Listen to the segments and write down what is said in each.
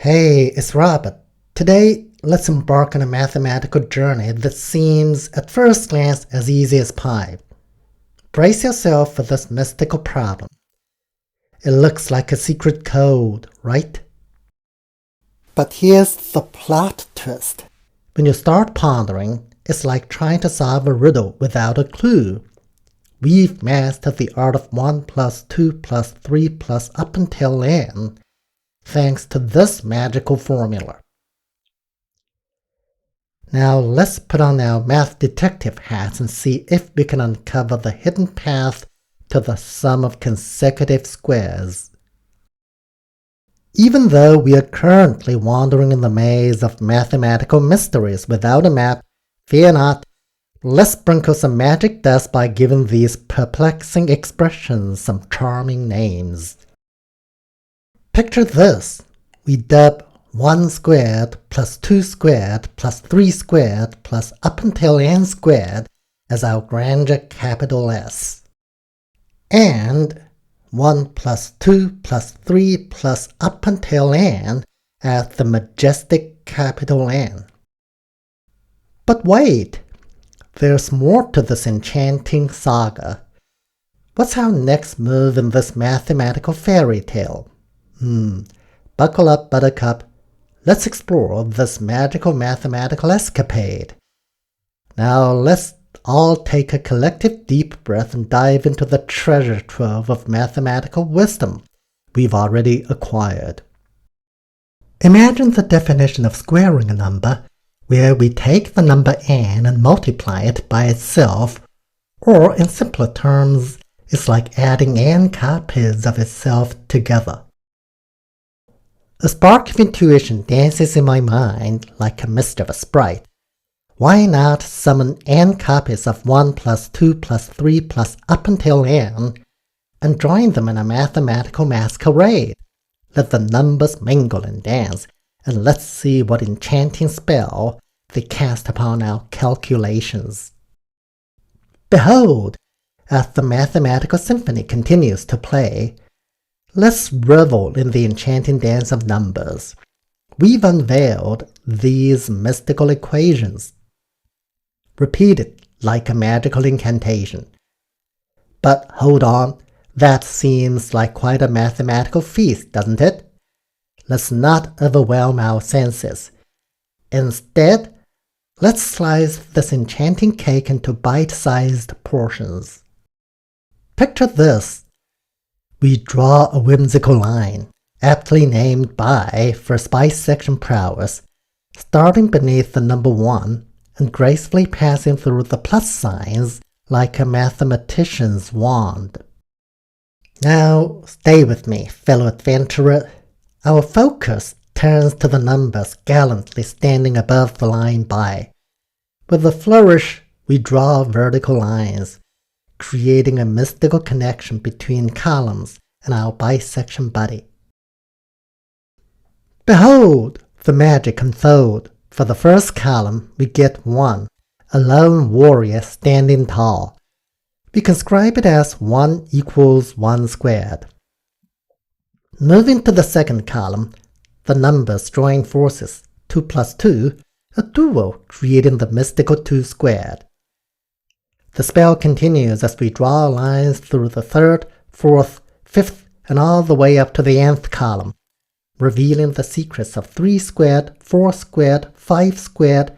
Hey, it's Robert. Today, let's embark on a mathematical journey that seems, at first glance, as easy as pie. Brace yourself for this mystical problem. It looks like a secret code, right? But here's the plot twist. When you start pondering, it's like trying to solve a riddle without a clue. We've mastered the art of 1 plus 2 plus 3 plus up until n, thanks to this magical formula. Now let's put on our math detective hats and see if we can uncover the hidden path to the sum of consecutive squares. Even though we are currently wandering in the maze of mathematical mysteries without a map, fear not, let's sprinkle some magic dust by giving these perplexing expressions some charming names. Picture this. We dub 1 squared plus 2 squared plus 3 squared plus up until n squared as our grandeur capital S. And 1 plus 2 plus 3 plus up until n as the majestic capital N. But wait! There's more to this enchanting saga. What's our next move in this mathematical fairy tale? Buckle up, Buttercup. Let's explore this magical mathematical escapade. Now let's all take a collective deep breath and dive into the treasure trove of mathematical wisdom we've already acquired. Imagine the definition of squaring a number, where we take the number n and multiply it by itself, or in simpler terms, it's like adding n copies of itself together. A spark of intuition dances in my mind like a mischievous sprite. Why not summon n copies of 1 plus 2 plus 3 plus up until n and join them in a mathematical masquerade? Let the numbers mingle and dance, and let's see what enchanting spell they cast upon our calculations. Behold, as the mathematical symphony continues to play, let's revel in the enchanting dance of numbers. We've unveiled these mystical equations. Repeat it like a magical incantation. But hold on, that seems like quite a mathematical feast, doesn't it? Let's not overwhelm our senses. Instead, let's slice this enchanting cake into bite-sized portions. Picture this. We draw a whimsical line, aptly named by for bisection prowess, starting beneath the number 1 and gracefully passing through the plus signs like a mathematician's wand. Now, stay with me, fellow adventurer. Our focus turns to the numbers gallantly standing above the line by. With a flourish, we draw vertical lines, creating a mystical connection between columns and our bisection buddy. Behold, the magic unfold. For the first column, we get 1, a lone warrior standing tall. We can scribe it as 1 equals 1 squared. Moving to the second column, the numbers join forces, 2 plus 2, a duo creating the mystical 2 squared. The spell continues as we draw lines through the third, fourth, fifth, and all the way up to the nth column, revealing the secrets of 3 squared, 4 squared, 5 squared,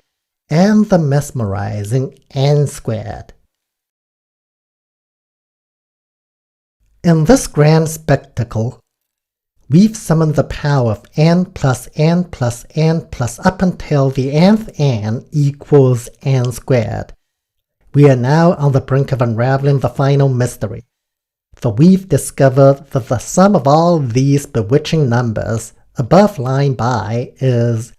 and the mesmerizing n squared. In this grand spectacle, we've summoned the power of n plus n plus n plus up until the nth n equals n squared. We are now on the brink of unraveling the final mystery, for we've discovered that the sum of all these bewitching numbers above line by is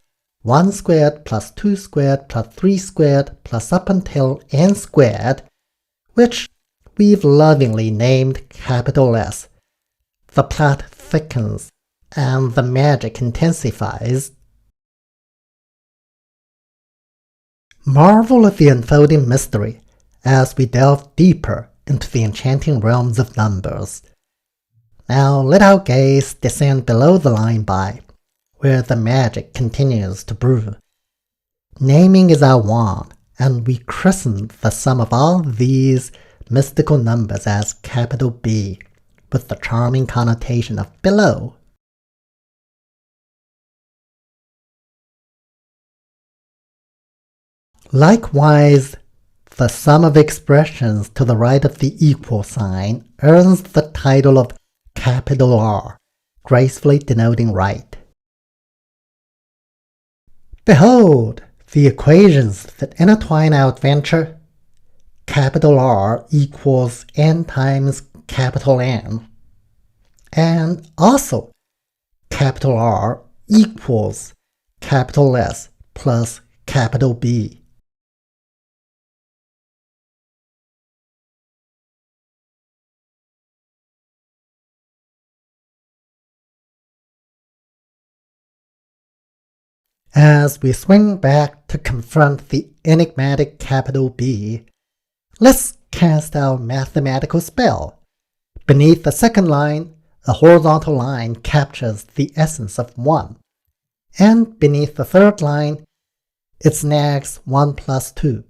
1 squared plus 2 squared plus 3 squared plus up until n squared, which we've lovingly named capital S. The plot thickens, and the magic intensifies. Marvel at the unfolding mystery as we delve deeper into the enchanting realms of numbers. Now let our gaze descend below the line by, where the magic continues to brew. Naming is our wand, and we christen the sum of all these mystical numbers as capital B, with the charming connotation of below. Likewise, the sum of expressions to the right of the equal sign earns the title of capital R, gracefully denoting right. Behold the equations that intertwine our adventure. Capital R equals n times capital N, and also capital R equals capital S plus capital B. As we swing back to confront the enigmatic capital B, let's cast our mathematical spell. Beneath the second line, a horizontal line captures the essence of 1, and beneath the third line, it snags 1 plus 2.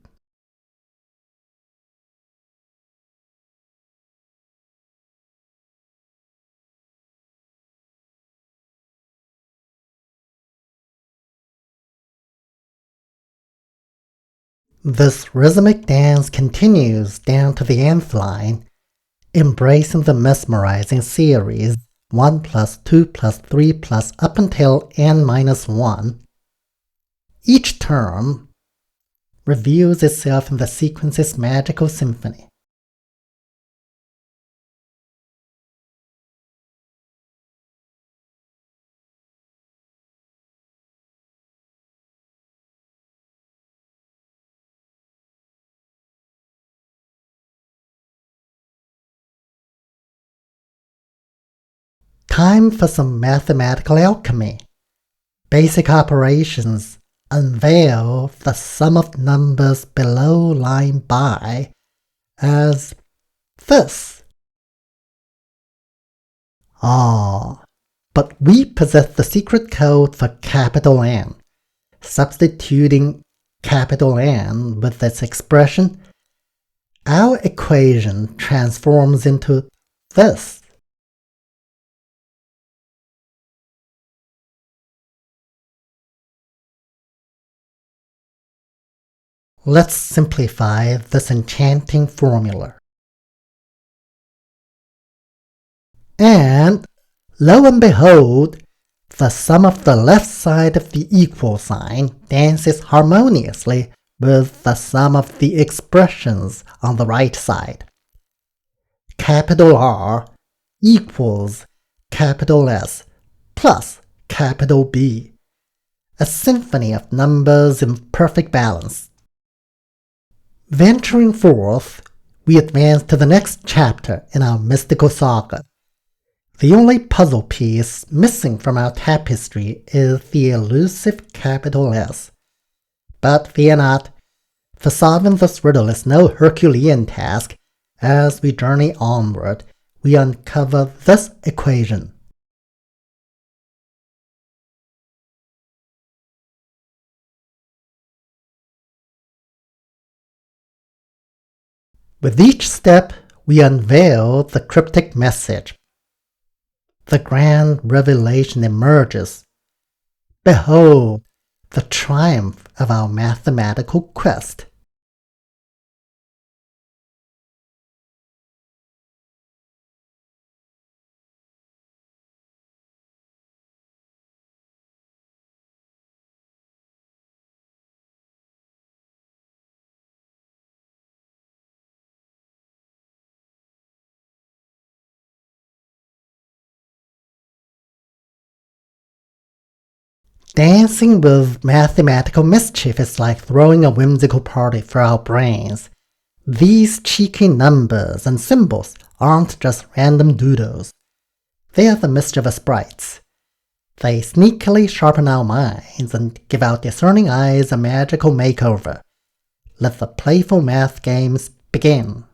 This rhythmic dance continues down to the nth line, embracing the mesmerizing series 1 plus 2 plus 3 plus up until n minus 1. Each term reveals itself in the sequence's magical symphony. Time for some mathematical alchemy. Basic operations unveil the sum of numbers below line by as this. But we possess the secret code for capital N. Substituting capital N with its expression, our equation transforms into this. Let's simplify this enchanting formula. And lo and behold, the sum of the left side of the equal sign dances harmoniously with the sum of the expressions on the right side. Capital R equals capital S plus capital B, a symphony of numbers in perfect balance. Venturing forth, we advance to the next chapter in our mystical saga. The only puzzle piece missing from our tapestry is the elusive capital S. But fear not, for solving this riddle is no Herculean task. As we journey onward, we uncover this equation. With each step, we unveil the cryptic message. The grand revelation emerges. Behold the triumph of our mathematical quest. Dancing with mathematical mischief is like throwing a whimsical party for our brains. These cheeky numbers and symbols aren't just random doodles. They are the mischievous sprites. They sneakily sharpen our minds and give our discerning eyes a magical makeover. Let the playful math games begin.